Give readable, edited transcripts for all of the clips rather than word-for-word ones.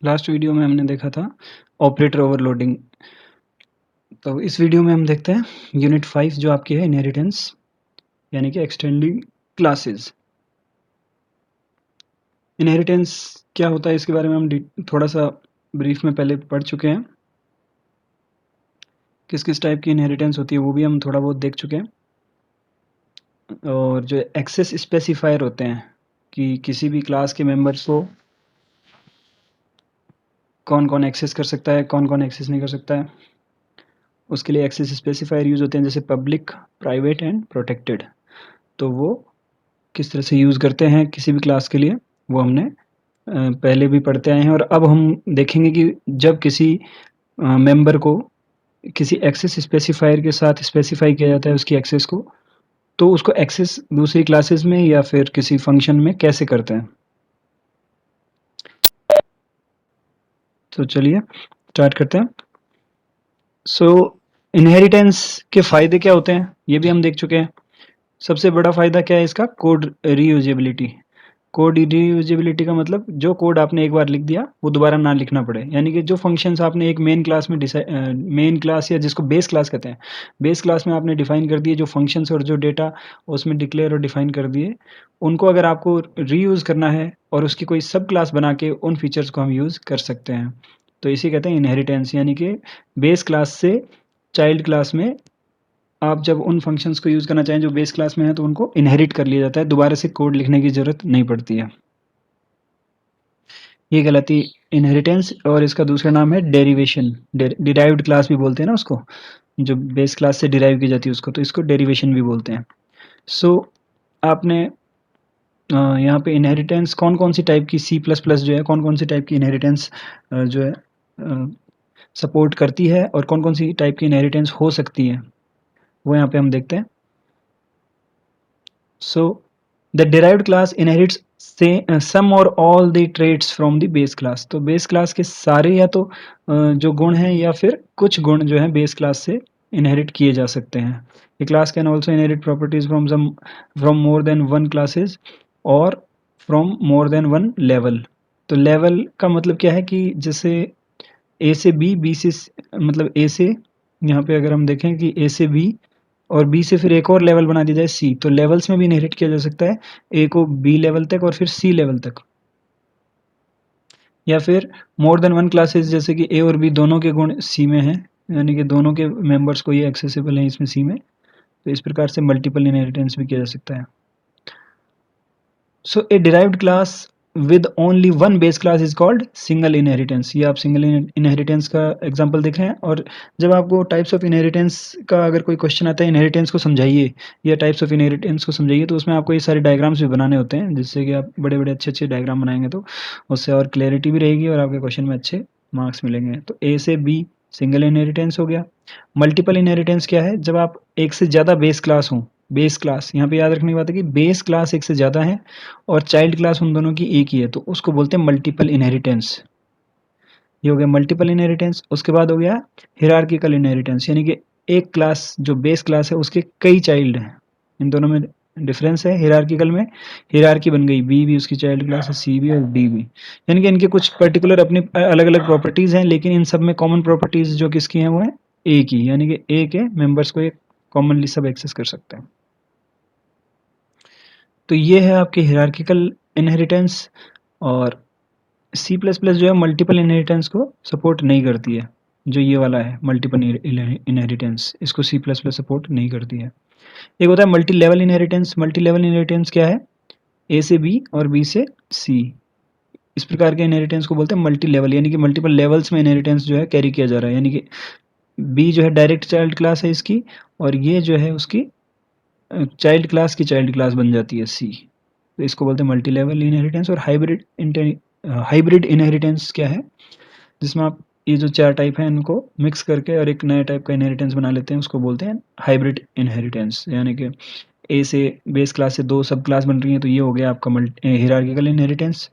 Last video में हमने देखा था ऑपरेटर ओवरलोडिंग। तो इस वीडियो में हम देखते हैं यूनिट 5 जो आपकी है इनहेरिटेंस यानी कि एक्सटेंडिंग क्लासेस। इनहेरिटेंस क्या होता है इसके बारे में हम थोड़ा सा ब्रीफ में पहले पढ़ चुके हैं। किस किस टाइप की इनहेरिटेंस होती है वो भी हम थोड़ा बहुत देख चुके हैं। और जो एक्सेस स्पेसिफायर होते हैं कि किसी भी क्लास के मेंबर्स को कौन कौन एक्सेस कर सकता है, कौन कौन एक्सेस नहीं कर सकता है, उसके लिए एक्सेस स्पेसिफायर यूज होते हैं जैसे पब्लिक, प्राइवेट एंड प्रोटेक्टेड। तो वो किस तरह से यूज़ करते हैं किसी भी क्लास के लिए वो हमने पहले भी पढ़ते आए हैं। और अब हम देखेंगे कि जब किसी मेंबर को किसी एक्सेस स्पेसिफायर के साथ स्पेसिफाई किया जाता है उसकी एक्सेस को, तो उसको एक्सेस दूसरी क्लासेस में या फिर किसी फंक्शन में कैसे करते हैं। तो चलिए स्टार्ट करते हैं। सो इनहेरिटेंस के फ़ायदे क्या होते हैं ये भी हम देख चुके हैं। सबसे बड़ा फ़ायदा क्या है इसका, कोड रीयूजेबिलिटी। कोड रीयूजेबिलिटी का मतलब जो कोड आपने एक बार लिख दिया वो दोबारा ना लिखना पड़े, यानी कि जो फंक्शंस आपने एक मेन क्लास में मेन क्लास या जिसको बेस क्लास कहते हैं, बेस क्लास में आपने डिफाइन कर दिए जो फंक्शंस और जो डेटा उसमें डिक्लेयर और डिफाइन कर दिए, उनको अगर आपको रीयूज़ करना है और उसकी कोई सब क्लास बना के उन फीचर्स को हम यूज़ कर सकते हैं। तो इसे कहते हैं इनहेरिटेंस, यानी कि बेस क्लास से चाइल्ड क्लास में आप जब उन फंक्शंस को यूज़ करना चाहें जो बेस क्लास में है तो उनको इनहेरिट कर लिया जाता है, दोबारा से कोड लिखने की ज़रूरत नहीं पड़ती है। ये कहलाती इनहेरिटेंस। और इसका दूसरा नाम है डेरिवेशन। डिराइव्ड क्लास भी बोलते हैं ना उसको, जो बेस क्लास से डिराइव की जाती है उसको, तो इसको डेरिवेशन भी बोलते हैं। सो आपने यहाँ पे इनहेरिटेंस कौन कौन सी टाइप की सी प्लस प्लस जो है कौन कौन सी टाइप की इनहेरिटेंस जो है सपोर्ट करती है और कौन कौन सी टाइप की इनहेरिटेंस हो सकती है वो यहाँ पे हम देखते हैं। So the derived class inherits some or all the traits from the base class। तो base class के सारे या तो जो गुण हैं या फिर कुछ गुण जो हैं base class से inherit किए जा सकते हैं। A class can also inherit properties from more than one classes or from more than one level। तो level का मतलब क्या है कि जैसे A से B, B से मतलब A से, यहाँ पे अगर हम देखें कि A से B और बी से फिर एक और लेवल बना दिया जाए सी, तो लेवल्स में भी इनहेरिट किया जा सकता है, ए को बी लेवल तक और फिर सी लेवल तक। या फिर मोर देन वन क्लासेस, जैसे कि ए और बी दोनों के गुण सी में हैं, यानी कि दोनों के मेंबर्स को ये एक्सेसिबल हैं इसमें सी में, तो इस प्रकार से मल्टीपल इनहेरिटेंस भी किया जा सकता है। So a derived class with only one base class is called single inheritance. ये आप सिंगल इनहेरिटेंस का एग्जांपल देख रहे हैं। और जब आपको टाइप्स ऑफ इनहेरिटेंस का अगर कोई क्वेश्चन आता है, इनहेरिटेंस को समझाइए या टाइप्स ऑफ इनहेरिटेंस को समझाइए, तो उसमें आपको ये सारे डायग्राम्स भी बनाने होते हैं, जिससे कि आप बड़े बड़े अच्छे अच्छे डायग्राम बनाएंगे तो उससे और क्लैरिटी भी रहेगी और आपके क्वेश्चन में अच्छे मार्क्स मिलेंगे। तो ए से बी सिंगल इनहेरिटेंस हो गया। मल्टीपल इनहेरिटेंस क्या है, जब आप एक से ज़्यादा बेस क्लास हों, बेस क्लास यहाँ पे याद रखने की बात है कि बेस क्लास एक से ज़्यादा है और चाइल्ड क्लास उन दोनों की एक ही है, तो उसको बोलते हैं मल्टीपल इनहेरिटेंस। ये हो गया मल्टीपल इनहेरिटेंस। उसके बाद हो गया हिरार्किकल इनहेरिटेंस, यानी कि एक क्लास जो बेस क्लास है उसके कई चाइल्ड हैं। इन दोनों में डिफरेंस है। हिरार्किकल में हिरार्की बन गई, बी भी उसकी चाइल्ड क्लास है, सी भी और डी भी, यानी कि इनके कुछ पर्टिकुलर अपनी अलग अलग प्रॉपर्टीज़ हैं, लेकिन इन सब में कॉमन प्रॉपर्टीज़ जो किसकी हैं वो है ए की, यानी कि ए के मेंबर्स को एक कॉमनली सब एक्सेस कर सकते हैं। तो ये है आपकी हिरार्किकल इनहेरिटेंस। और सी प्लस प्लस जो है मल्टीपल इनहेरिटेंस को सपोर्ट नहीं करती है। जो ये वाला है मल्टीपल इनहेरिटेंस, इसको सी प्लस प्लस सपोर्ट नहीं करती है। एक होता है multi level inheritance. Multi level inheritance क्या है, ए से बी और बी से सी, इस प्रकार के इनहेरिटेंस को बोलते हैं मल्टी लेवल, यानी कि मल्टीपल लेवल्स में इनहेरिटेंस जो है कैरी किया जा रहा है। यानी कि बी जो है डायरेक्ट चाइल्ड क्लास है इसकी, और ये जो है उसकी चाइल्ड क्लास की चाइल्ड क्लास बन जाती है सी, तो इसको बोलते हैं मल्टी लेवल इनहेरिटेंस। और हाइब्रिड इनहेरिटेंस क्या है, जिसमें आप ये जो चार टाइप हैं इनको मिक्स करके और एक नया टाइप का इनहेरिटेंस बना लेते हैं, उसको बोलते हैं हाइब्रिड इनहेरिटेंस। यानी कि ए से बेस क्लास से दो सब क्लास बन रही हैं, तो ये हो गया आपका हिरार्किकल इनहेरिटेंस।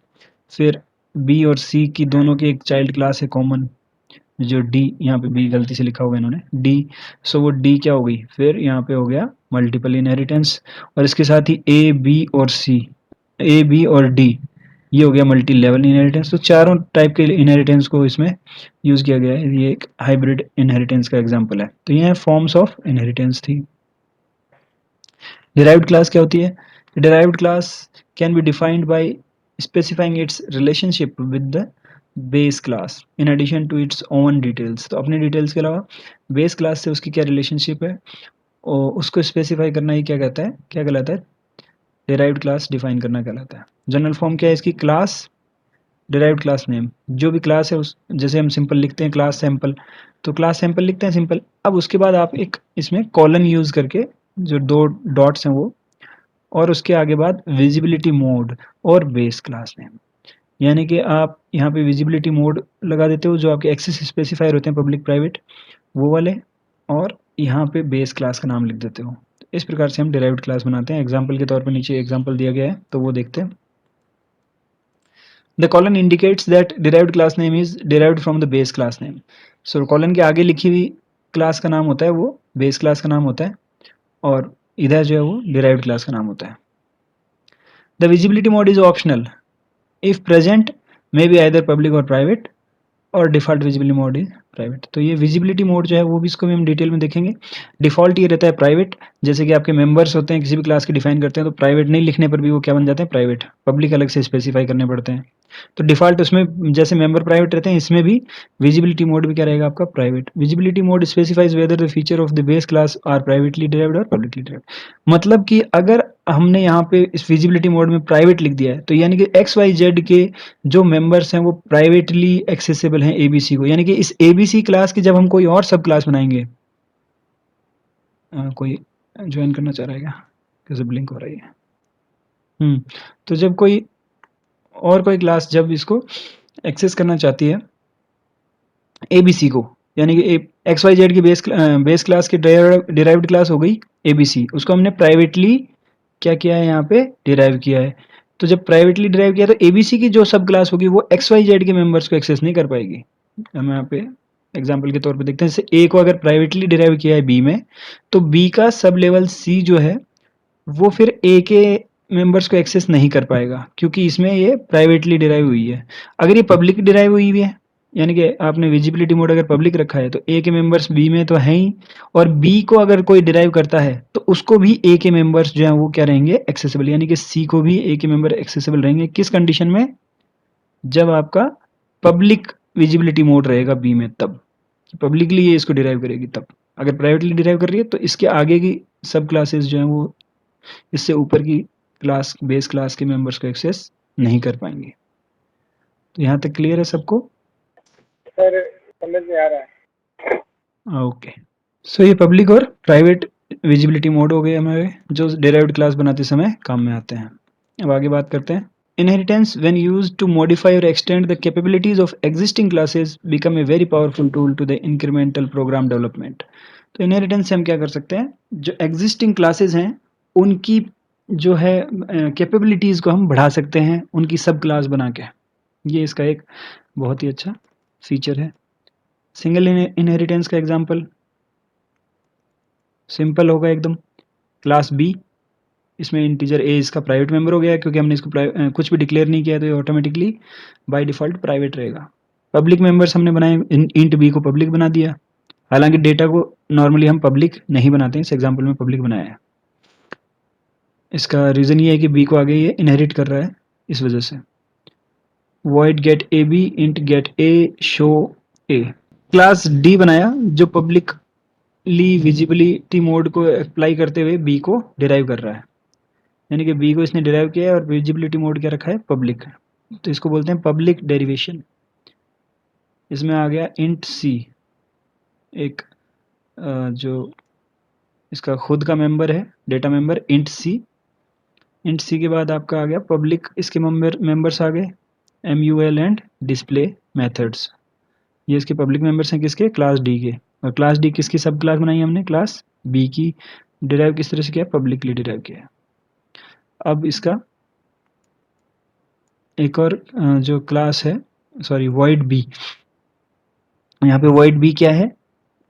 फिर बी और सी की दोनों की एक चाइल्ड क्लास है कॉमन, जो डी, यहाँ पे बी गलती से लिखा होगा इन्होंने डी, सो वो डी क्या हो गई, फिर यहाँ पे हो गया मल्टीपल इनहेरिटेंस। और इसके साथ ही ए बी और सी, ए बी और डी, ये हो गया मल्टी लेवल इनहेरिटेंस। तो चारों टाइप के इनहेरिटेंस को इसमें यूज किया गया है। ये एक हाइब्रिड इनहेरिटेंस का एग्जांपल है। तो ये फॉर्म्स ऑफ इनहेरिटेंस थी। डिराइव्ड क्लास क्या होती है? Derived class can be defined by specifying its relationship with the base class in addition to its own details. तो अपने डिटेल्स के अलावा बेस क्लास से उसकी क्या रिलेशनशिप है और उसको स्पेसिफाई करना ही क्या कहता है, क्या कहलाता है? डिराइव्ड क्लास डिफाइन करना कहलाता है। जनरल फॉर्म क्या है इसकी? Class derived class name. जो भी क्लास है उस, जैसे हम सिंपल लिखते हैं क्लास सैंपल, तो क्लास सैंपल लिखते हैं सिंपल। अब उसके बाद आप एक इसमें कॉलन यूज करके, जो दो डॉट्स हैं वो, और उसके आगे बाद विजिबिलिटी मोड और बेस क्लास नेम, यानी कि आप यहाँ पे विजिबिलिटी मोड लगा देते हो जो आपके एक्सेस स्पेसिफायर होते हैं पब्लिक प्राइवेट वो वाले, और यहाँ पे बेस क्लास का नाम लिख देते हो। इस प्रकार से हम डिराइव्ड क्लास बनाते हैं। एग्जाम्पल के तौर पर नीचे एग्जाम्पल दिया गया है तो वो देखते हैं। The colon indicates that derived class name is derived from the base class name. So colon के आगे लिखी हुई क्लास का नाम होता है वो बेस क्लास का नाम होता है, और इधर जो है वो डिराइव्ड क्लास का नाम होता है। The visibility mode is optional if present, may be either public और प्राइवेट, और default visibility mode is private. तो ये विजिबिलिटी मोड जो है वो भी इसको भी हम डिटेल में देखेंगे। डिफ़ॉल्ट ये रहता है प्राइवेट, जैसे कि आपके मेंबर्स होते हैं किसी भी क्लास के डिफाइन करते हैं तो प्राइवेट नहीं लिखने पर भी वो क्या बन जाते हैं? प्राइवेट। पब्लिक अलग से स्पेसिफाई करने पड़ते हैं। तो डिफ़ॉल्ट उसमें जैसे मेंबर प्राइवेट रहते हैं, इसमें भी विजिबिलिटी मोड भी क्या रहेगा आपका? Private. Visibility mode specifies whether the feature of the base class are privately derived और पब्लिकली डिराइव्ड। मतलब कि अगर हमने यहाँ पे इस विजिबिलिटी मोड में प्राइवेट लिख दिया है तो यानी कि एक्स वाई जेड के जो मेंबर्स हैं वो प्राइवेटली एक्सेसिबल हैं एबीसी को। यानी कि इस एबीसी क्लास की जब हम कोई और सब क्लास बनाएंगे, कोई ज्वाइन करना चाह रहा है क्या? कैसे ब्लिंक हो रही है? तो जब कोई और कोई क्लास जब इसको एक्सेस करना चाहती है एबीसी को, यानी कि एक्स वाई जेड की बेस क्लास की डिराइव्ड क्लास हो गई एबीसी, उसको हमने प्राइवेटली क्या किया है? यहाँ पे डिराइव किया है। तो जब प्राइवेटली डिराइव किया तो एबीसी की जो सब क्लास होगी वो एक्स वाई जेड के मेंबर्स को एक्सेस नहीं कर पाएगी। हम यहाँ पे एग्जाम्पल के तौर पे देखते हैं, जैसे ए को अगर प्राइवेटली डिराइव किया है बी में, तो बी का सब लेवल सी जो है वो फिर ए के मेंबर्स को एक्सेस नहीं कर पाएगा क्योंकि इसमें ये प्राइवेटली डिराइव हुई है। अगर ये पब्लिक डिराइव हुई है, यानी कि आपने विजिबिलिटी मोड अगर पब्लिक रखा है तो ए के मेंबर्स बी में तो हैं ही, और बी को अगर कोई डिराइव करता है तो उसको भी ए के मेंबर्स जो हैं वो क्या रहेंगे? एक्सेसिबल। यानी कि सी को भी ए के मेंबर एक्सेसिबल रहेंगे। किस कंडीशन में? जब आपका पब्लिक विजिबिलिटी मोड रहेगा बी में, तब पब्लिकली ये इसको डिराइव करेगी। तब अगर प्राइवेटली डिराइव कर रही है तो इसके आगे की सब क्लासेस जो हैं वो इससे ऊपर की क्लास बेस क्लास के मेंबर्स को एक्सेस नहीं कर पाएंगे। तो यहाँ तक क्लियर है सबको? सर समझ में आ रहा है। ओके। सो ये पब्लिक और प्राइवेट विजिबिलिटी मोड हो गए हमारे, जो डिराइव्ड क्लास बनाते समय काम में आते हैं। अब आगे बात करते हैं। Inheritance when used to modify और extend the capabilities of existing classes become a very powerful tool to the incremental program development. तो इनहेरिटेंस से हम क्या कर सकते हैं? जो एग्जिस्टिंग क्लासेस हैं उनकी जो है कैपेबिलिटीज को हम बढ़ा सकते हैं उनकी सब क्लास बना के। ये इसका एक बहुत ही अच्छा फीचर है। सिंगल इनहेरिटेंस का एग्जांपल सिंपल होगा एकदम। क्लास बी, इसमें इंटीजर ए इसका प्राइवेट मेंबर हो गया क्योंकि हमने इसको कुछ भी डिक्लेयर नहीं किया तो ये ऑटोमेटिकली बाय डिफ़ॉल्ट प्राइवेट रहेगा। पब्लिक मेंबर्स हमने बनाए, इंट बी को पब्लिक बना दिया। हालांकि डेटा को नॉर्मली हम पब्लिक नहीं बनाते हैं, इस एग्जांपल में पब्लिक बनाया है। इसका रीज़न ये है कि बी को आगे ये इनहेरिट कर रहा है, इस वजह से। void get ab int get a show a। Class D बनाया जो पब्लिकली विजिबिलिटी मोड को अप्लाई करते हुए बी को डिराइव कर रहा है, यानी कि बी को इसने डिराइव किया है और विजिबिलिटी मोड क्या रखा है? पब्लिक। तो इसको बोलते हैं पब्लिक डेरिवेशन। इसमें आ गया इंट सी, एक जो इसका खुद का मेंबर है, डेटा मेंबर इंट सी। इंट सी के बाद आपका आ गया पब्लिक, इसके मेंबर्स आ गए MUL एंड डिस्प्ले मेथड्स। ये इसके पब्लिक मेंबर्स हैं किसके? क्लास डी के। और क्लास डी किसकी सब क्लास बनाई हमने? क्लास बी की। डिराइव किस तरह से किया? पब्लिकली डिराइव किया। अब इसका एक और जो क्लास है, सॉरी void बी, यहाँ पे void बी क्या है?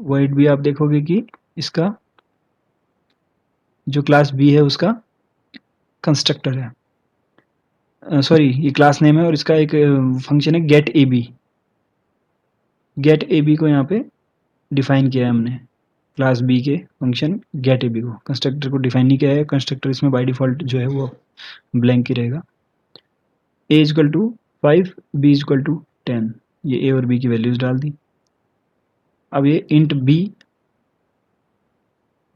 void बी आप देखोगे कि इसका जो क्लास बी है उसका कंस्ट्रक्टर है। सॉरी ये क्लास नेम है और इसका एक फंक्शन है get A B. Get A B को यहाँ पे डिफाइन किया है हमने, क्लास बी के फंक्शन गेट ए बी को। कंस्ट्रक्टर को डिफाइन नहीं किया है, कंस्ट्रक्टर इसमें बाय डिफॉल्ट जो है वो ब्लैंक ही रहेगा। A equal to 5, B equal to 10, ये ए और बी की वैल्यूज डाल दी। अब ये इंट बी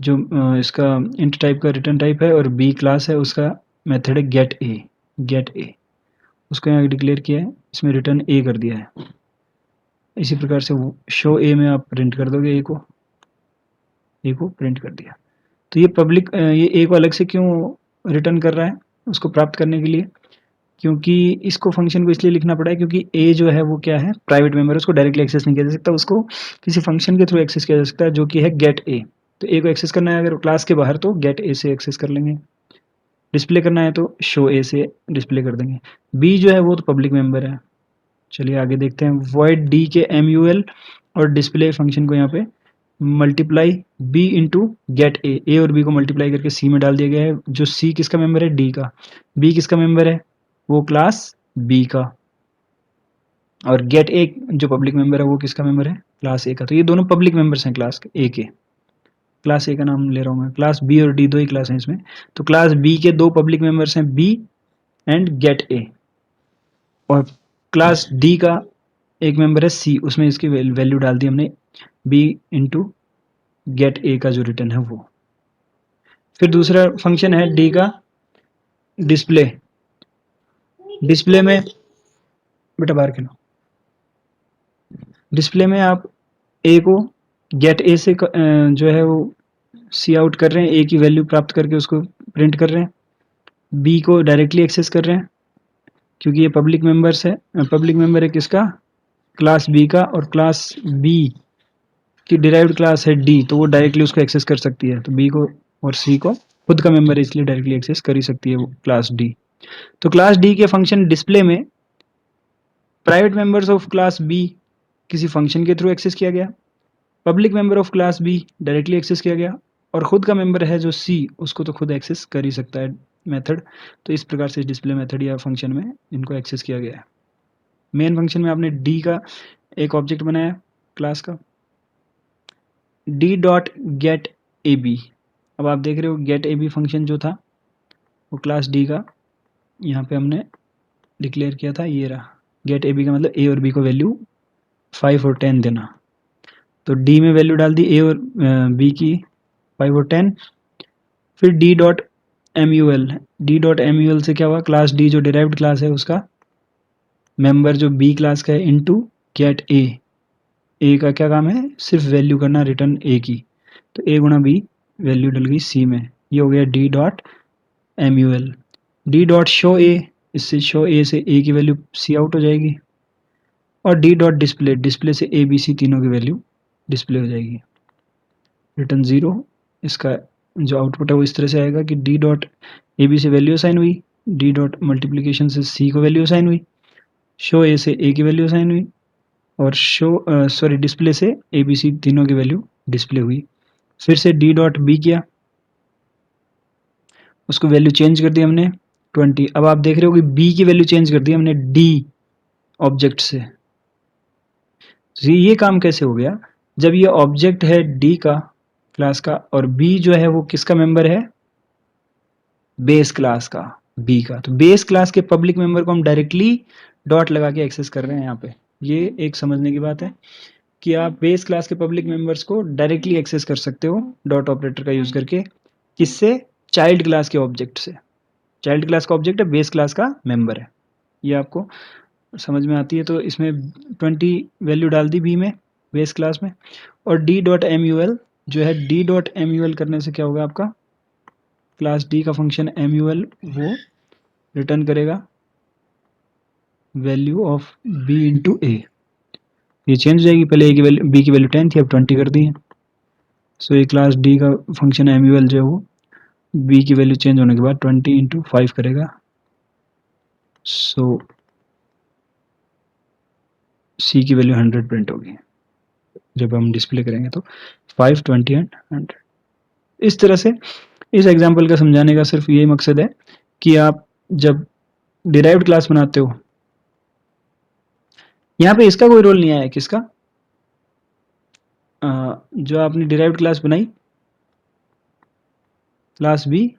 जो इसका इंट टाइप का रिटर्न टाइप है और बी क्लास है, उसका मेथड है गेट ए। गेट ए उसको यहाँ डिक्लेयर किया है, इसमें रिटर्न ए कर दिया है। इसी प्रकार से शो ए में आप प्रिंट कर दोगे ए को प्रिंट कर दिया। तो ये पब्लिक ये ए को अलग से क्यों रिटर्न कर रहा है उसको प्राप्त करने के लिए, क्योंकि इसको फंक्शन को इसलिए लिखना पड़ा है क्योंकि ए जो है वो क्या है, प्राइवेट मेंबर, उसको डायरेक्टली एक्सेस नहीं किया जा सकता, उसको किसी फंक्शन के थ्रू एक्सेस किया जा सकता है जो कि है गेट ए। तो ए को एक्सेस करना है अगर क्लास के बाहर तो गेट ए से एक्सेस कर लेंगे, डिस्प्ले करना है तो शो ए से डिस्प्ले कर देंगे। बी जो है वो तो पब्लिक मेंबर है। चलिए आगे देखते हैं। वॉइड डी के एमयूएल और डिस्प्ले फंक्शन को यहाँ पे multiply B into get A और बी को मल्टीप्लाई करके सी में डाल दिया गया है। जो सी किसका मेंबर है, डी का। बी किसका मेंबर है, वो क्लास बी का। और गेट ए जो पब्लिक मेंबर है वो किसका मेंबर है, क्लास ए का। तो ये दोनों पब्लिक मेंबर्स हैं क्लास ए के। क्लास ए का नाम ले रहा हूँ मैं, क्लास बी और डी दो ही क्लास हैं इसमें। तो क्लास बी के दो पब्लिक मेंबर्स हैं, बी एंड गेट ए। और क्लास डी का एक मेंबर है सी, उसमें इसकी वैल्यू डाल दी हमने बी इंटू गेट ए का जो रिटर्न है वो। फिर दूसरा फंक्शन है डी का डिस्प्ले। डिस्प्ले में बेटा बाहर खेलो। डिस्प्ले में आप ए को गेट ए से जो है वो सी आउट कर रहे हैं, ए की वैल्यू प्राप्त करके उसको प्रिंट कर रहे हैं। बी को डायरेक्टली एक्सेस कर रहे हैं क्योंकि ये पब्लिक मेंबर्स है, पब्लिक मेंबर है किसका, क्लास बी का। और क्लास बी की डिराइव्ड क्लास है डी, तो वो डायरेक्टली उसको एक्सेस कर सकती है। तो बी को और सी को खुद का मेंबर है इसलिए डायरेक्टली एक्सेस कर ही सकती है वो क्लास डी। तो क्लास डी के फंक्शन डिस्प्ले में private members of class B किसी फंक्शन के थ्रू एक्सेस किया गया, public member of class B directly access किया गया, और खुद का मेंबर है जो सी, उसको तो खुद एक्सेस कर ही सकता है मेथड। तो इस प्रकार से डिस्प्ले मेथड या फंक्शन में इनको एक्सेस किया गया है। मेन फंक्शन में आपने डी का एक ऑब्जेक्ट बनाया क्लास का, D dot get A B. अब आप देख रहे हो गेट ए बी फंक्शन जो था वो क्लास डी का यहाँ पे हमने डिक्लेयर किया था, ये रहा। गेट ए बी का मतलब ए और बी को वैल्यू 5 और 10 देना। तो डी में वैल्यू डाल दी ए और बी की 5 और 10। फिर D dot M U L, D dot M U L से क्या हुआ, क्लास डी जो डिराइव्ड क्लास है उसका मेंबर जो बी क्लास का है इनटू गेट ए। ए का क्या काम है, सिर्फ वैल्यू करना रिटर्न ए की। तो ए गुणा बी वैल्यू डल गई सी में, ये हो गया D dot M U L. D dot show A, इससे शो ए से ए की वैल्यू सी आउट हो जाएगी। और डी डॉट डिस्प्ले, डिस्प्ले से ए बी सी तीनों की वैल्यू डिस्प्ले हो जाएगी। रिटर्न 0, इसका जो आउटपुट है वो इस तरह से आएगा कि डी डॉट ए बी से वैल्यू असाइन हुई, डी डॉट मल्टीप्लीकेशन से सी को वैल्यू असाइन हुई, शो ए से ए की वैल्यू असाइन हुई, और शो डिस्प्ले से ए बी सी तीनों की वैल्यू डिस्प्ले हुई। फिर से डी डॉट बी किया, उसको वैल्यू चेंज कर दी हमने 20। अब आप देख रहे हो कि बी की वैल्यू चेंज कर दी हमने डी ऑब्जेक्ट से। ये काम कैसे हो गया, जब ये ऑब्जेक्ट है डी का क्लास का और बी जो है वो किसका मेंबर है, बेस क्लास का, बी का। तो बेस क्लास के पब्लिक मेंबर को हम डायरेक्टली डॉट लगा के एक्सेस कर रहे हैं यहाँ पे। ये एक समझने की बात है कि आप बेस क्लास के पब्लिक मेंबर्स को डायरेक्टली एक्सेस कर सकते हो डॉट ऑपरेटर का यूज करके। किससे, चाइल्ड क्लास के ऑब्जेक्ट से। चाइल्ड क्लास का ऑब्जेक्ट है, बेस क्लास का मेंबर है। ये आपको समझ में आती है। तो इसमें 20 वैल्यू डाल दी बी में, बेस क्लास में। और D dot M U L जो है, D dot M U L करने से क्या होगा, आपका क्लास डी का फंक्शन एम यू एल वो रिटर्न करेगा value of B into A. ये चेंज हो जाएगी, पहले ए की वैल्यू, बी की वैल्यू 10 थी, अब 20 कर दी है। सो ये क्लास डी का फंक्शन एम यू एल जो है वो बी की वैल्यू चेंज होने के बाद 20 इंटू 5 करेगा। सो सी की वैल्यू 100 प्रिंट होगी जब हम डिस्प्ले करेंगे। तो 5, 20 एंड 100। इस तरह से इस एग्जाम्पल का समझाने का सिर्फ यही मकसद है कि आप जब डिराइव्ड क्लास बनाते हो, यहाँ पे इसका कोई रोल नहीं आया, किसका, जो आपने डिराइव्ड क्लास बनाई, क्लास बी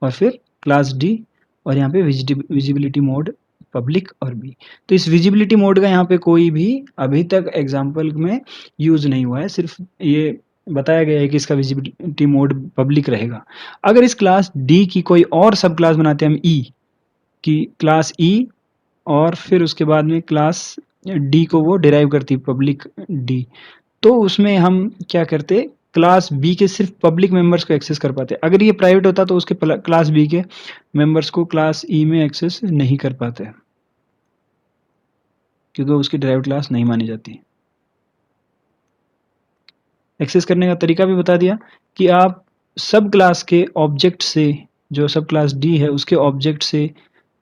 और फिर क्लास डी, और यहाँ पे विजिबिलिटी मोड पब्लिक और बी। तो इस विजिबिलिटी मोड का यहाँ पे कोई भी अभी तक एग्जाम्पल में यूज नहीं हुआ है, सिर्फ ये बताया गया है कि इसका विजिबिलिटी मोड पब्लिक रहेगा। अगर इस क्लास डी की कोई और सब क्लास बनाते हैं हम ई की, क्लास ई, और फिर उसके बाद में क्लास डी को वो डिराइव करती पब्लिक डी, तो उसमें हम क्या करते, क्लास बी के सिर्फ पब्लिक मेंबर्स को एक्सेस कर पाते। अगर ये प्राइवेट होता तो उसके क्लास बी के मेंबर्स को क्लास ई में एक्सेस नहीं कर पाते, क्योंकि उसकी डिराइव्ड क्लास नहीं मानी जाती। एक्सेस करने का तरीका भी बता दिया कि आप सब क्लास के ऑब्जेक्ट से, जो सब क्लास डी है उसके ऑब्जेक्ट से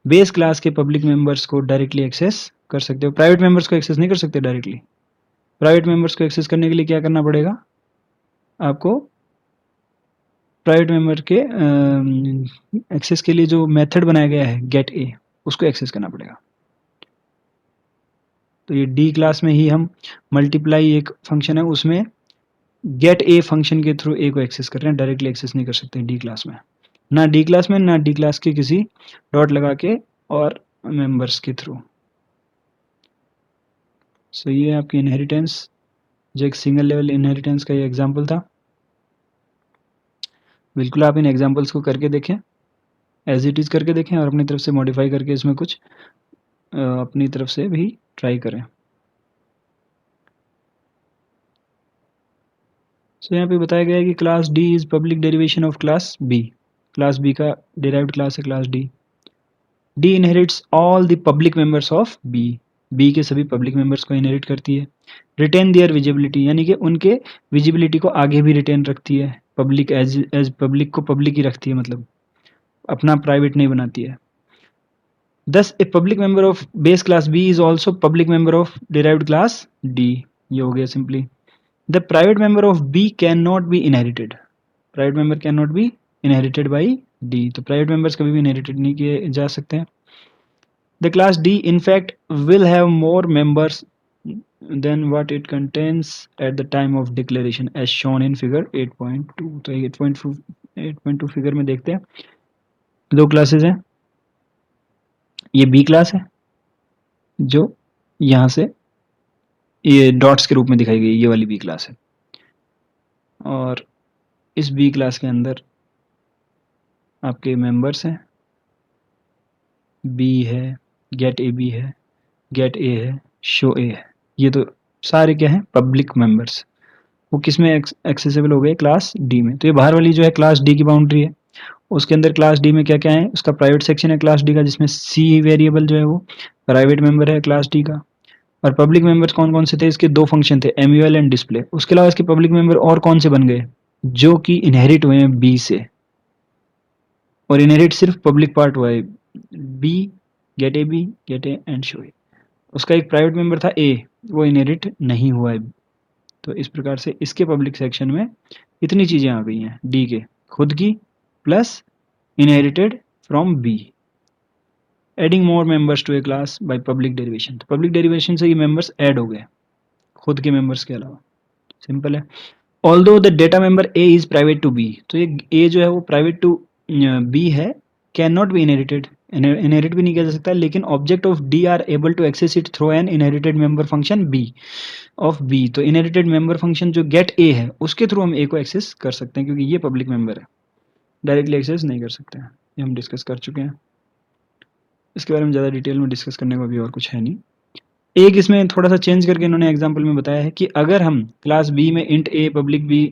बेस क्लास के पब्लिक मेंबर्स को डायरेक्टली एक्सेस कर सकते हो। प्राइवेट मेंबर्स को एक्सेस नहीं कर सकते डायरेक्टली। प्राइवेट मेंबर्स को एक्सेस करने के लिए क्या करना पड़ेगा आपको, प्राइवेट मेंबर के एक्सेस के लिए जो मेथड बनाया गया है गेट ए, उसको एक्सेस करना पड़ेगा। तो ये डी क्लास में ही हम मल्टीप्लाई एक फंक्शन है, उसमें गेट ए फंक्शन के थ्रू ए को एक्सेस कर रहे हैं, डायरेक्टली एक्सेस नहीं कर सकते डी क्लास में, ना डी क्लास में, ना डी क्लास के किसी डॉट लगा के और मेंबर्स के थ्रू। सो ये आपकी इनहेरिटेंस, जो एक सिंगल लेवल इनहेरिटेंस का ये एग्जाम्पल था। बिल्कुल आप इन एग्जाम्पल्स को करके देखें, एज इट इज़ करके देखें, और अपनी तरफ से मॉडिफाई करके इसमें कुछ अपनी तरफ से भी ट्राई करें। सो यहाँ पे बताया गया है कि class D is public derivation of class B. Class B का डिराइव्ड क्लास है class D. D inherits all the public members of B. B के सभी पब्लिक मेंबर्स को इनहेरिट करती है। रिटेन देयर विजिबिलिटी, यानी कि उनके विजिबिलिटी को आगे भी रिटेन रखती है। पब्लिक एज पब्लिक को पब्लिक ही रखती है, मतलब अपना प्राइवेट नहीं बनाती है। Thus, a public member of base class B is also public member of derived class D. ये हो गया simply. The private member of B cannot be inherited. Private member cannot be inherited by D. तो private members कभी भी inherited नहीं किए जा सकते हैं. The class D in fact will have more members than what it contains at the time of declaration as shown in figure 8.2. तो 8.2 figure में देखते हैं, दो क्लासेस हैं। ये बी क्लास है जो यहाँ से ये डॉट्स के रूप में दिखाई गई, ये वाली बी क्लास है, और इस बी क्लास के अंदर आपके मेंबर्स हैं, बी है, गेट ए बी है, गेट ए है, शो ए है। ये तो सारे क्या हैं, पब्लिक मेंबर्स। वो किस में एक्सेसिबल हो गए, क्लास डी में। तो ये बाहर वाली जो है क्लास डी की बाउंड्री है। उसके अंदर क्लास डी में क्या क्या है, उसका प्राइवेट सेक्शन है क्लास डी का, जिसमें सी वेरिएबल जो है वो प्राइवेट मेंबर है क्लास डी का। और पब्लिक मेंबर्स कौन कौन से थे, इसके दो फंक्शन थे, एमयूएल एंड डिस्प्ले। उसके अलावा इसके पब्लिक मेंबर और कौन से बन गए, जो कि इनहेरिट हुए हैं बी से, और इनहेरिट सिर्फ पब्लिक पार्ट हुआ है, B, get A and show A. उसका एक प्राइवेट मेंबर था ए, वो इनहेरिट नहीं हुआ है। तो इस प्रकार से इसके पब्लिक सेक्शन में इतनी चीजें आ गई हैं, डी के खुद की plus inherited from B, adding more members to a class by public derivation. तो पब्लिक डेरिवेशन से ये मेंबर्स ऐड हो गए खुद के मेंबर्स के अलावा। सिंपल है। Although the data member A is private to B, तो ये ए जो है वो प्राइवेट टू बी है, can not be inherited, inherit भी नहीं किया जा सकता, लेकिन object of D are able to access it through an inherited member function B of B. तो इनहेरिटेड मेंबर फंक्शन जो गेट ए है उसके थ्रू हम ए को एक्सेस कर सकते हैं, क्योंकि ये पब्लिक मेंबर है, डायरेक्टली एक्सेस नहीं कर सकते हैं। ये हम डिस्कस कर चुके हैं, इसके बारे में ज़्यादा डिटेल में डिस्कस करने को अभी और कुछ है नहीं। एक इसमें थोड़ा सा चेंज करके इन्होंने एग्जांपल में बताया है कि अगर हम क्लास बी में इंट ए, पब्लिक बी,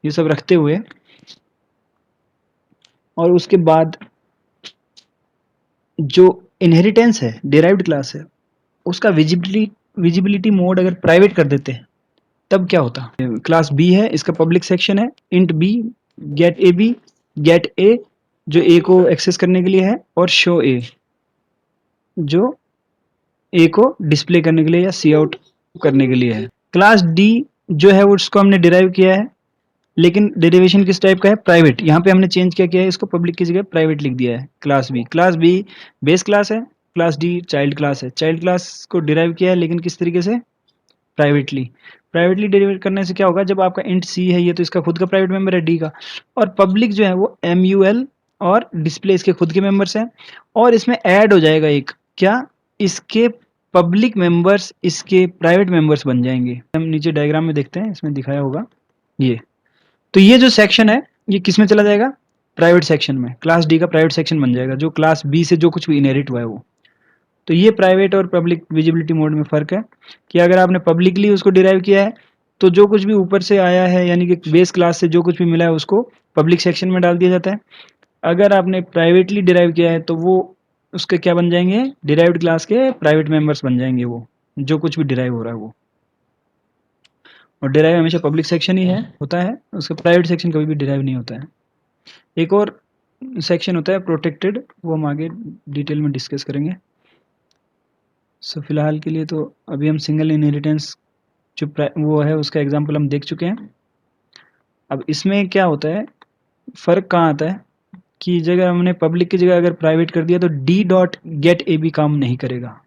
ये सब रखते हुए, और उसके बाद जो इनहेरिटेंस है डिराइव्ड क्लास है उसका विजिबिलिटी मोड अगर प्राइवेट कर देते हैं, तब क्या होता। क्लास बी है, इसका पब्लिक सेक्शन है इंट बी, गेट ए जो ए को एक्सेस करने के लिए है, और शो ए जो ए को डिस्प्ले करने के लिए या सी आउट करने के लिए है। क्लास डी जो है वो उसको हमने डिराइव किया है लेकिन डेरिवेशन किस टाइप का है? प्राइवेट। यहाँ पे हमने चेंज क्या किया है, इसको पब्लिक की जगह प्राइवेट लिख दिया है। Class B, class B base class है, क्लास डी चाइल्ड क्लास है। चाइल्ड क्लास को डिराइव किया है लेकिन किस तरीके से? प्राइवेटली। प्राइवेटली डेरिवेट करने से क्या होगा, जब आपका इंट सी है ये तो इसका खुद का प्राइवेट मेंबर है डी का, और पब्लिक जो है वो MUL और डिस्प्ले इसके खुद के मेंबर्स हैं, और इसमें ऐड हो जाएगा एक क्या, इसके पब्लिक मेंबर्स इसके प्राइवेट मेंबर्स बन जाएंगे। हम नीचे डायग्राम में देखते हैं, इसमें दिखाया होगा ये। तो ये जो सेक्शन है ये किस में चला जाएगा? प्राइवेट सेक्शन में। क्लास डी का प्राइवेट सेक्शन बन जाएगा, जो क्लास बी से जो कुछ भी इनहेरिट हुआ है वो। तो ये प्राइवेट और पब्लिक विजिबिलिटी मोड में फ़र्क है कि अगर आपने पब्लिकली उसको डिराइव किया है तो जो कुछ भी ऊपर से आया है यानी कि बेस क्लास से जो कुछ भी मिला है उसको पब्लिक सेक्शन में डाल दिया जाता है। अगर आपने प्राइवेटली डिराइव किया है तो वो उसके क्या बन जाएंगे? डिराइव्ड क्लास के प्राइवेट मेंबर्स बन जाएंगे वो, जो कुछ भी डिराइव हो रहा है वो। और डिराइव हमेशा पब्लिक सेक्शन ही है होता है, उसका प्राइवेट सेक्शन कभी भी डिराइव नहीं होता है। एक और सेक्शन होता है प्रोटेक्टेड, वो हम आगे डिटेल में डिस्कस करेंगे। सो फिलहाल के लिए तो अभी हम सिंगल इनहेरिटेंस जो वो है उसका एग्जांपल हम देख चुके हैं। अब इसमें क्या होता है, फ़र्क कहाँ आता है कि जगह हमने पब्लिक की जगह अगर प्राइवेट कर दिया तो D dot get A B काम नहीं करेगा।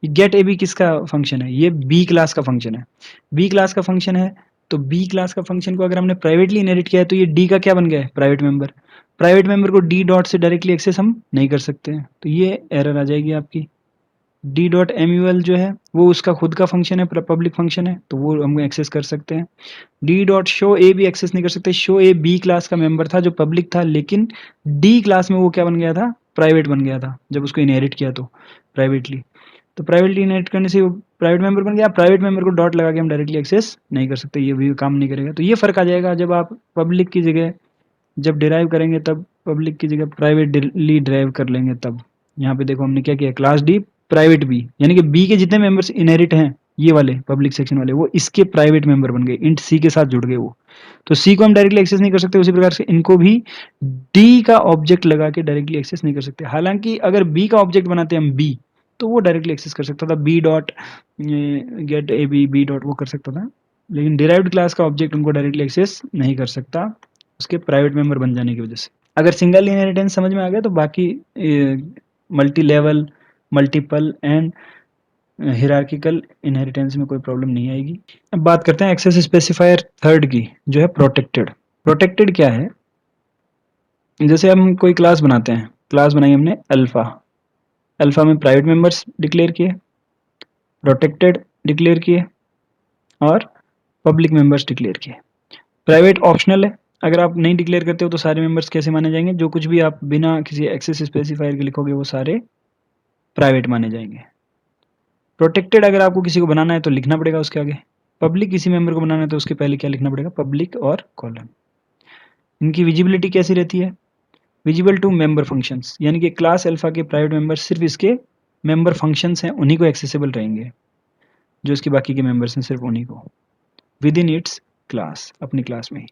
गेट ए बी किसका फंक्शन है? ये बी क्लास का फंक्शन है। बी क्लास का फंक्शन है तो बी क्लास का फंक्शन को अगर हमने प्राइवेटली इनहेरिट किया है तो ये डी का क्या बन गया है? Private member. प्राइवेट मेंबर को डी डॉट से डायरेक्टली एक्सेस हम नहीं कर सकते हैं, तो ये एरर आ जाएगी आपकी। डी डॉट MUL जो है वो उसका खुद का फंक्शन है, पब्लिक फंक्शन है, तो वो हम एक्सेस कर सकते हैं। डी डॉट शो ए भी एक्सेस नहीं कर सकते। शो ए बी क्लास का मेंबर था जो पब्लिक था, लेकिन डी क्लास में वो क्या बन गया था? प्राइवेट बन गया था जब उसको इनहेरिट किया तो प्राइवेटली। तो प्राइवेटली इनहेरिट करने से वो प्राइवेट मेंबर बन गया। प्राइवेट मेंबर को डॉट लगा के हम डायरेक्टली एक्सेस नहीं कर सकते, ये भी काम नहीं करेगा। तो ये फ़र्क आ जाएगा जब आप पब्लिक की जगह जब डिराइव करेंगे तब पब्लिक की जगह प्राइवेटली डिराइव कर लेंगे तब। यहाँ पे देखो हमने क्या किया, क्लास डी प्राइवेट बी, यानी कि बी के जितने मेंबर्स इनहेरिट हैं ये वाले पब्लिक सेक्शन वाले, वो इसके प्राइवेट मेंबर बन गए, इंट सी के साथ जुड़ गए वो। तो सी को हम डायरेक्टली एक्सेस नहीं कर सकते, उसी प्रकार से इनको भी डी का ऑब्जेक्ट लगा के डायरेक्टली एक्सेस नहीं कर सकते। हालांकि अगर बी का ऑब्जेक्ट बनाते हम बी तो वो डायरेक्टली एक्सेस कर सकता था, B dot get A B B dot वो कर सकता था, लेकिन डिराइव्ड क्लास का ऑब्जेक्ट उनको डायरेक्टली एक्सेस नहीं कर सकता उसके प्राइवेट मेंबर बन जाने की वजह से। अगर सिंगल इनहेरिटेंस समझ में आ गया तो बाकी multi level, multiple and hierarchical inheritance में कोई प्रॉब्लम नहीं आएगी। अब बात करते हैं एक्सेस स्पेसिफायर थर्ड की, जो है प्रोटेक्टेड। प्रोटेक्टेड क्या है? जैसे हम कोई क्लास बनाते हैं, क्लास बनाई हमने अल्फा, अल्फा में प्राइवेट मेंबर्स डिक्लेयर किए, प्रोटेक्टेड डिक्लेयर किए और पब्लिक मेंबर्स डिक्लेयर किए। प्राइवेट ऑप्शनल है, अगर आप नहीं डिक्लेयर करते हो तो सारे मेंबर्स कैसे माने जाएंगे? जो कुछ भी आप बिना किसी एक्सेस स्पेसिफायर के लिखोगे वो सारे प्राइवेट माने जाएंगे। प्रोटेक्टेड अगर आपको किसी को बनाना है तो लिखना पड़ेगा उसके आगे। पब्लिक किसी मेंबर को बनाना है तो उसके पहले क्या लिखना पड़ेगा? पब्लिक और कॉलन। इनकी विजिबिलिटी कैसी रहती है? विजिबल टू मेंबर फंक्शंस, यानी कि क्लास अल्फा के प्राइवेट मेंबर सिर्फ इसके मेंबर फंक्शंस हैं उन्हीं को एक्सेसिबल रहेंगे, जो इसके बाकी के मेंबर्स हैं सिर्फ उन्हीं को, विद इन इट्स क्लास, अपनी क्लास में ही।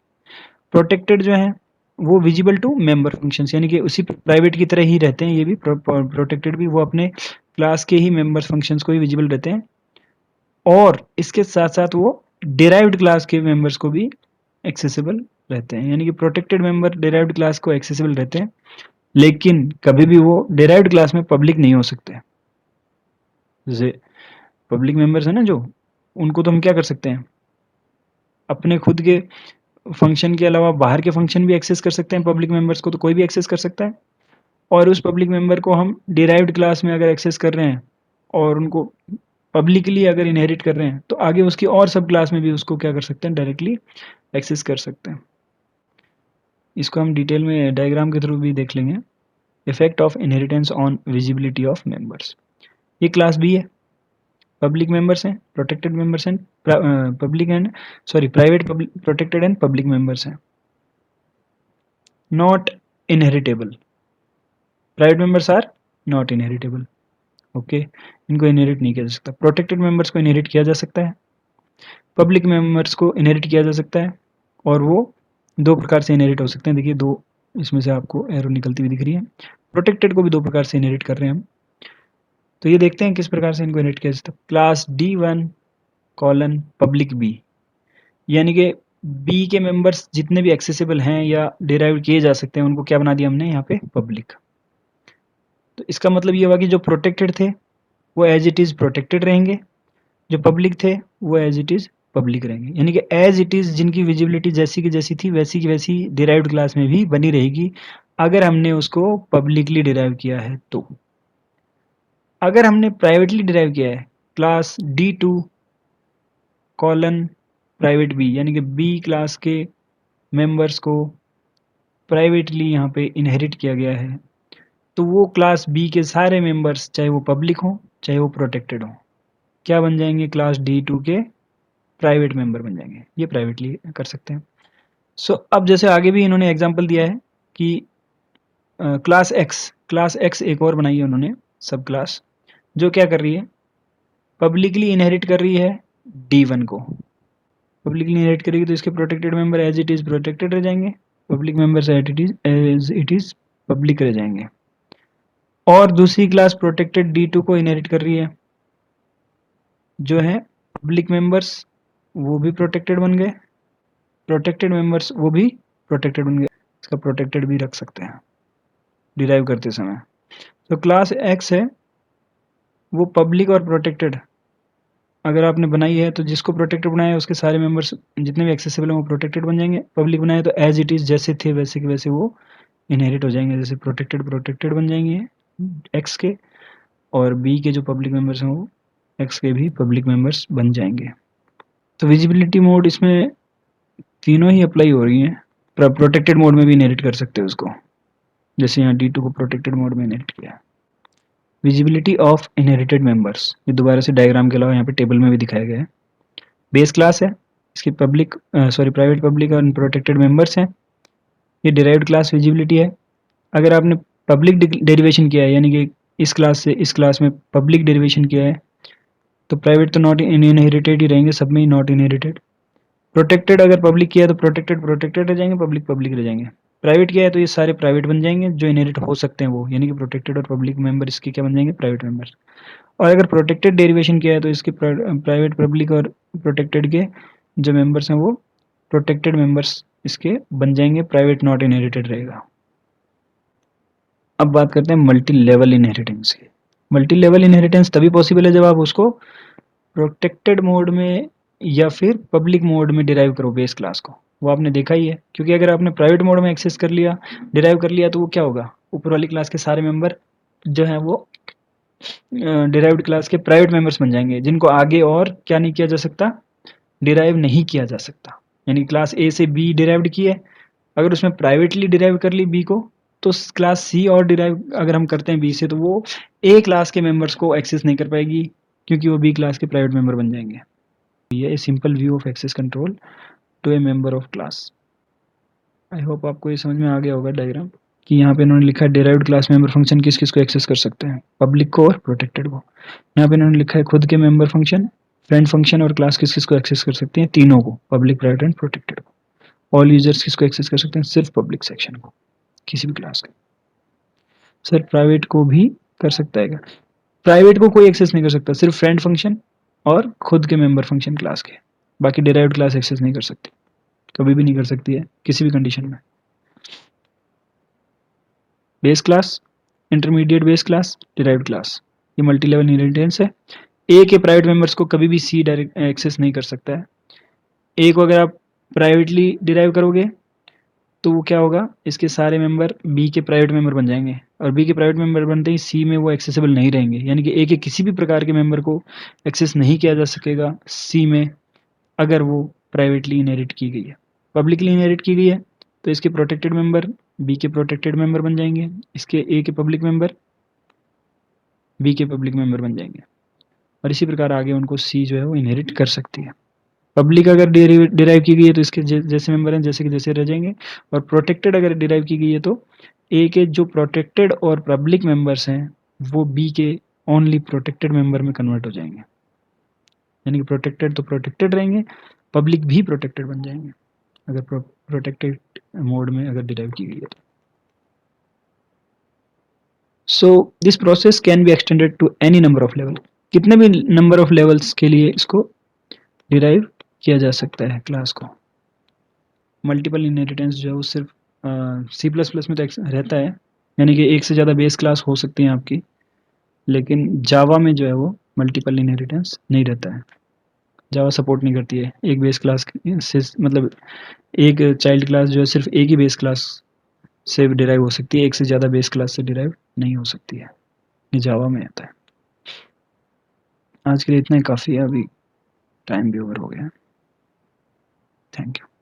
प्रोटेक्टेड जो है वो विजिबल टू मेंबर फंक्शंस, यानी कि उसी प्राइवेट की तरह ही रहते हैं ये भी, प्रोटेक्टेड भी वो अपने क्लास के ही मेंबर्स फंक्शंस को ही विजिबल रहते हैं, और इसके साथ साथ वो डिराइव्ड क्लास के मेंबर्स को भी एक्सेसिबल रहते हैं। यानी कि प्रोटेक्टेड मेंबर डिराइव्ड क्लास को एक्सेसिबल रहते हैं, लेकिन कभी भी वो डिराइव्ड क्लास में पब्लिक नहीं हो सकते। जैसे पब्लिक मेंबर्स है ना जो, उनको तो हम क्या कर सकते हैं, अपने खुद के फंक्शन के अलावा बाहर के फंक्शन भी एक्सेस कर सकते हैं। पब्लिक मेंबर्स को तो कोई भी एक्सेस कर सकता है, और उस पब्लिक मेंबर को हम डिराइव्ड क्लास में अगर एक्सेस कर रहे हैं और उनको पब्लिकली अगर इनहेरिट कर रहे हैं तो आगे उसकी और सब क्लास में भी उसको क्या कर सकते हैं? डायरेक्टली एक्सेस कर सकते हैं। इसको हम डिटेल में डायग्राम के थ्रू भी देख लेंगे। Effect of inheritance on visibility of members. ये क्लास बी है, पब्लिक मेंबर्स हैं, प्रोटेक्टेड मेंबर्स हैं, public and private protected and public members हैं। Not inheritable, private members are not inheritable. Okay, इनको इनहेरिट नहीं किया जा सकता। प्रोटेक्टेड मेंबर्स को इनहेरिट किया जा सकता है, पब्लिक मेंबर्स को इनहेरिट किया जा सकता है, और वो दो प्रकार से इनहेरिट हो सकते हैं। देखिए दो इसमें से आपको एरो निकलती हुई दिख रही है। प्रोटेक्टेड को भी दो प्रकार से इनहेरिट कर रहे हैं हम, तो ये देखते हैं किस प्रकार से इनको इनहेरिट किया जा सकता है। Class D1 colon public B, यानी कि बी के मेंबर्स जितने भी एक्सेसिबल हैं या डिराइव किए जा सकते हैं उनको क्या बना दिया हमने यहाँ पे पब्लिक। तो इसका मतलब ये हुआ कि जो प्रोटेक्टेड थे वो एज इट इज़ प्रोटेक्टेड रहेंगे, जो पब्लिक थे वो एज इट इज़ पब्लिक रहेंगे, यानी कि एज इट इज़ जिनकी विजिबिलिटी जैसी की जैसी थी वैसी की वैसी डिराइव्ड क्लास में भी बनी रहेगी अगर हमने उसको पब्लिकली डिराइव किया है। तो अगर हमने प्राइवेटली डिराइव किया है class D2 colon private B, यानी कि बी क्लास के मेंबर्स को प्राइवेटली यहाँ पे इनहेरिट किया गया है, तो वो क्लास बी के सारे मेंबर्स चाहे वो पब्लिक हों चाहे वो प्रोटेक्टेड हों क्या बन जाएंगे, क्लास D2 के प्राइवेट मेंबर बन जाएंगे। ये प्राइवेटली कर सकते हैं। सो अब जैसे आगे भी इन्होंने एग्जांपल दिया है कि क्लास एक्स एक और बनाई है उन्होंने सब क्लास, जो क्या कर रही है, पब्लिकली इनहेरिट कर रही है D1 को। पब्लिकली इनहेरिट करेगी तो इसके protected member as it is protected रह जाएंगे, public members as it is public रह जाएंगे। और दूसरी क्लास प्रोटेक्टेड D2 को इनहेरिट कर रही है, जो है पब्लिक मेंबर्स वो भी प्रोटेक्टेड बन गए, प्रोटेक्टेड मेंबर्स वो भी प्रोटेक्टेड बन गए। इसका प्रोटेक्टेड भी रख सकते हैं डिराइव करते समय। तो क्लास एक्स है वो पब्लिक और प्रोटेक्टेड अगर आपने बनाई है तो जिसको प्रोटेक्टेड बनाया है उसके सारे मेंबर्स जितने भी एक्सेसिबल हैं वो प्रोटेक्टेड बन जाएंगे। पब्लिक बनाए तो एज इट इज़ जैसे थे वैसे के वैसे वो इनहेरिट हो जाएंगे, जैसे प्रोटेक्टेड बन जाएंगे एक्स के, और बी के जो पब्लिक मेंबर्स हैं वो एक्स के भी पब्लिक मेंबर्स बन जाएंगे। तो विजिबिलिटी मोड इसमें तीनों ही अप्लाई हो रही हैं। प्रोटेक्टेड मोड में भी इनहेरिट कर सकते हैं उसको, जैसे यहाँ D2 को प्रोटेक्टेड मोड में इनहेरिट किया। विजिबिलिटी ऑफ इनहेरिटेड मेंबर्स, ये दोबारा से डायग्राम के अलावा यहाँ पे टेबल में भी दिखाया गया है। बेस क्लास है, इसकी प्राइवेट पब्लिक और प्रोटेक्टेड मेंबर्स हैं। ये डिराइव्ड क्लास विजिबिलिटी है। अगर आपने पब्लिक डेरिवेशन किया है यानी कि इस क्लास से इस क्लास में पब्लिक डेरिवेशन किया है तो प्राइवेट तो नॉट इनहेरिटेड ही रहेंगे, सब में ही नॉट इनहेरिटेड। प्रोटेक्टेड अगर पब्लिक किया है तो प्रोटेक्टेड रह जाएंगे, पब्लिक रह जाएंगे। प्राइवेट किया है तो ये सारे प्राइवेट बन जाएंगे जो इनहेरिट हो सकते हैं वो, यानी कि प्रोटेक्टेड और पब्लिक मेंबर इसके क्या बन जाएंगे, प्राइवेट मेंबर। और अगर प्रोटेक्टेड डेरिवेशन किया है तो इसके प्राइवेट पब्लिक और प्रोटेक्टेड के जो मेंबर्स हैं वो प्रोटेक्टेड मेंबर्स इसके बन जाएंगे, प्राइवेट नॉट इनहेरिटेड रहेगा। अब बात करते हैं मल्टी लेवल इनहेरिटेंस की। मल्टी लेवल इनहेरिटेंस तभी पॉसिबल है जब आप उसको प्रोटेक्टेड मोड में या फिर पब्लिक मोड में डिराइव करो बेस क्लास को। वो आपने देखा ही है, क्योंकि अगर आपने प्राइवेट मोड में एक्सेस कर लिया, डिराइव कर लिया, तो वो क्या होगा, ऊपर वाली क्लास के सारे मेंबर जो हैं वो डिराइव्ड क्लास के प्राइवेट मेंबर्स बन जाएंगे, जिनको आगे और क्या नहीं किया जा सकता, डिराइव नहीं किया जा सकता। यानी क्लास ए से बी डिराइव्ड की है, अगर उसमें प्राइवेटली डिराइव कर ली बी को, तो क्लास सी और डिराइव अगर हम करते हैं बी से तो वो ए क्लास के मेंबर्स को एक्सेस नहीं कर पाएगी, क्योंकि वो बी क्लास के प्राइवेट मेंबर बन जाएंगे। ये simple view of access control to a member of class. I hope आपको ये समझ में आ गया होगा डायग्राम, कि यहाँ पे इन्होंने लिखा है डिराइव्ड क्लास मेंबर फंक्शन किस किस को एक्सेस कर सकते हैं, पब्लिक को और प्रोटेक्टेड को। यहाँ पे इन्होंने लिखा है खुद के मेंबर फंक्शन, फ्रेंड फंक्शन और क्लास किस किस को एक्सेस कर सकते हैं, तीनों को, पब्लिक, प्राइवेट एंड प्रोटेक्टेड को। ऑल यूजर्स किसको एक्सेस कर सकते हैं, सिर्फ पब्लिक सेक्शन को किसी भी क्लास का। सर प्राइवेट को भी कर सकता है क्या? प्राइवेट को कोई एक्सेस नहीं कर सकता, सिर्फ फ्रेंड फंक्शन और खुद के मेंबर फंक्शन क्लास के, बाकी डिराइव्ड क्लास एक्सेस नहीं कर सकती, कभी भी नहीं कर सकती है किसी भी कंडीशन में। Base class, intermediate base class, derived class, ये मल्टी लेवल इनहेरिटेंस है। ए के प्राइवेट मेंबर्स को कभी भी सी डायरेक्ट एक्सेस नहीं कर सकता है। ए को अगर आप प्राइवेटली डिराइव करोगे तो वो क्या होगा, इसके सारे मेंबर बी के प्राइवेट मेंबर बन जाएंगे, और बी के प्राइवेट मेंबर बनते ही सी में वो एक्सेसिबल नहीं रहेंगे, यानी कि ए के किसी भी प्रकार के मेंबर को एक्सेस नहीं किया जा सकेगा सी में अगर वो प्राइवेटली इनहेरिट की गई है। पब्लिकली इनहेरिट की गई है तो इसके प्रोटेक्टेड मेंबर बी के प्रोटेक्टेड मेंबर बन जाएंगे, इसके ए के पब्लिक मेंबर बी के पब्लिक मेंबर बन जाएंगे, और इसी प्रकार आगे उनको सी जो है वो इनहेरिट कर सकती है। पब्लिक अगर डिराइव की गई है तो इसके जैसे मेंबर हैं जैसे के जैसे रह जाएंगे, और प्रोटेक्टेड अगर डिराइव की गई है तो ए के जो प्रोटेक्टेड और पब्लिक मेंबर्स हैं वो बी के ओनली प्रोटेक्टेड मेंबर में कन्वर्ट हो जाएंगे, यानी कि प्रोटेक्टेड तो प्रोटेक्टेड रहेंगे, पब्लिक भी प्रोटेक्टेड बन जाएंगे अगर प्रोटेक्टेड मोड में अगर डिराइव की गई है तो। So this process can be extended to any number of level, कितने भी नंबर ऑफ लेवल्स के लिए इसको डिराइव किया जा सकता है क्लास को। मल्टीपल इनहेरिटेंस जो है वो सिर्फ सी प्लस प्लस में तो रहता है, यानी कि एक से ज़्यादा बेस क्लास हो सकती हैं आपकी, लेकिन जावा में जो है वो मल्टीपल इनहेरिटेंस नहीं रहता है। जावा सपोर्ट नहीं करती है एक बेस क्लास से, मतलब एक चाइल्ड क्लास जो है सिर्फ एक ही बेस क्लास से डिराइव हो सकती है, एक से ज़्यादा बेस क्लास से डिराइव नहीं हो सकती है। ये जावा में आता है। आज के लिए इतना ही काफ़ी है, अभी टाइम भी ओवर हो गया। Thank you.